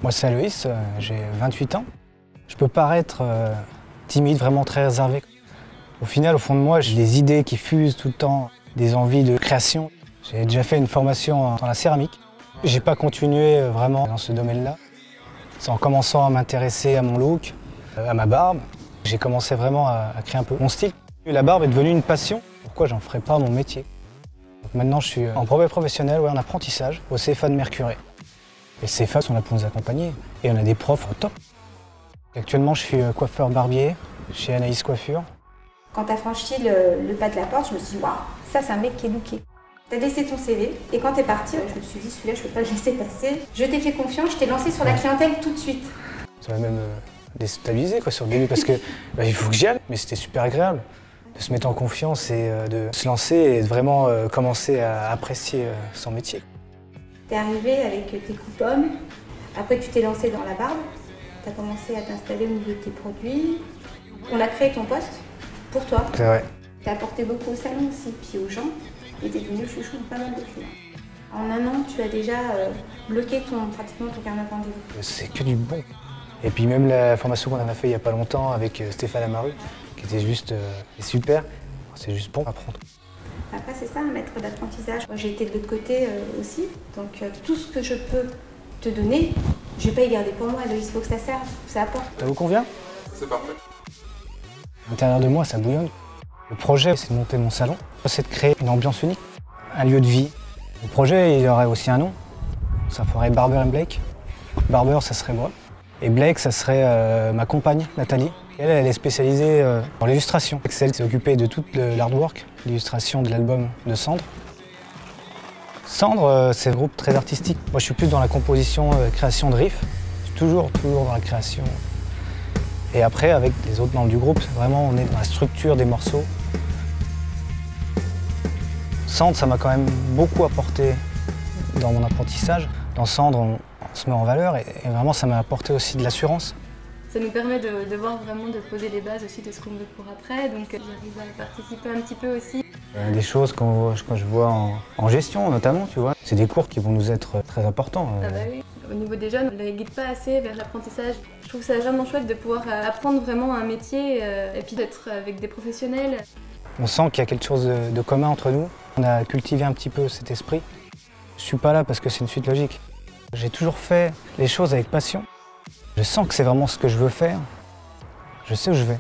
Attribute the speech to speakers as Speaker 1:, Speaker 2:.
Speaker 1: Moi c'est Aloïs, j'ai 28 ans. Je peux paraître timide, vraiment très réservé. Au final, au fond de moi, j'ai des idées qui fusent tout le temps, des envies de création. J'ai déjà fait une formation dans la céramique. J'ai pas continué vraiment dans ce domaine-là. C'est en commençant à m'intéresser à mon look, à ma barbe, j'ai commencé vraiment à créer un peu mon style. La barbe est devenue une passion. Pourquoi j'en ferais pas mon métier? Donc maintenant, je suis en brevet professionnel, en apprentissage, au CFA de Mercurey. Et le CFA sont là pour nous accompagner. Et on a des profs au top. Actuellement, je suis coiffeur barbier chez Anaïs Coiffure.
Speaker 2: Quand tu as franchi le pas de la porte, je me suis dit, waouh, ça c'est un mec qui est looké. Tu as laissé ton CV et quand tu es parti, je me suis dit, celui-là, je ne peux pas le laisser passer. Je t'ai fait confiance, je t'ai lancé sur la clientèle tout de suite.
Speaker 1: Ça m'a même déstabilisé sur le début parce que il faut que j'y aille, mais c'était super agréable de se mettre en confiance et de se lancer et de vraiment commencer à apprécier son métier.
Speaker 2: Tu es arrivé avec tes coupes-hommes, après tu t'es lancé dans la barbe, tu as commencé à t'installer au niveau de tes produits. On a créé ton poste pour toi.
Speaker 1: C'est vrai.
Speaker 2: Tu as apporté beaucoup au salon aussi, puis aux gens, et tu es devenu le chouchou de pas mal de clients. En un an, tu as déjà bloqué pratiquement ton carnet de rendez-vous.
Speaker 1: C'est que du bon. Et puis même la formation qu'on a fait il n'y a pas longtemps avec Stéphane Amaru, qui était juste super, c'est juste bon à apprendre.
Speaker 2: Après, c'est ça, un maître d'apprentissage. Moi, j'ai été de l'autre côté aussi, donc tout ce que je peux te donner, je ne vais pas y garder pour moi. Il faut que ça serve, que ça apporte.
Speaker 1: Ça vous convient?
Speaker 3: C'est parfait.
Speaker 1: À l'intérieur de moi, ça bouillonne. Le projet, c'est de monter mon salon, c'est de créer une ambiance unique, un lieu de vie. Le projet, il aurait aussi un nom. Ça ferait Barber & Blake. Barber, ça serait moi. Et Blake, ça serait ma compagne, Nathalie. Elle est spécialisée dans l'illustration. C'est elle qui s'est occupée de tout l'artwork, l'illustration de l'album de Cendre. Cendre, c'est un groupe très artistique. Moi, je suis plus dans la composition, création de riffs. Je suis toujours dans la création. Et après, avec les autres membres du groupe, vraiment, on est dans la structure des morceaux. Cendre, ça m'a quand même beaucoup apporté dans mon apprentissage. Dans Cendre, on se met en valeur et vraiment, ça m'a apporté aussi de l'assurance.
Speaker 4: Ça nous permet de voir vraiment, de poser les bases aussi de ce qu'on veut pour après, donc j'arrive à participer un petit peu aussi.
Speaker 1: Des choses quand je vois en gestion notamment, tu vois, c'est des cours qui vont nous être très importants.
Speaker 4: Ah bah oui. Au niveau des jeunes, on ne les guide pas assez vers l'apprentissage. Je trouve ça vraiment chouette de pouvoir apprendre vraiment un métier et puis d'être avec des professionnels.
Speaker 1: On sent qu'il y a quelque chose de commun entre nous. On a cultivé un petit peu cet esprit. Je suis pas là parce que c'est une suite logique. J'ai toujours fait les choses avec passion. Je sens que c'est vraiment ce que je veux faire. Je sais où je vais.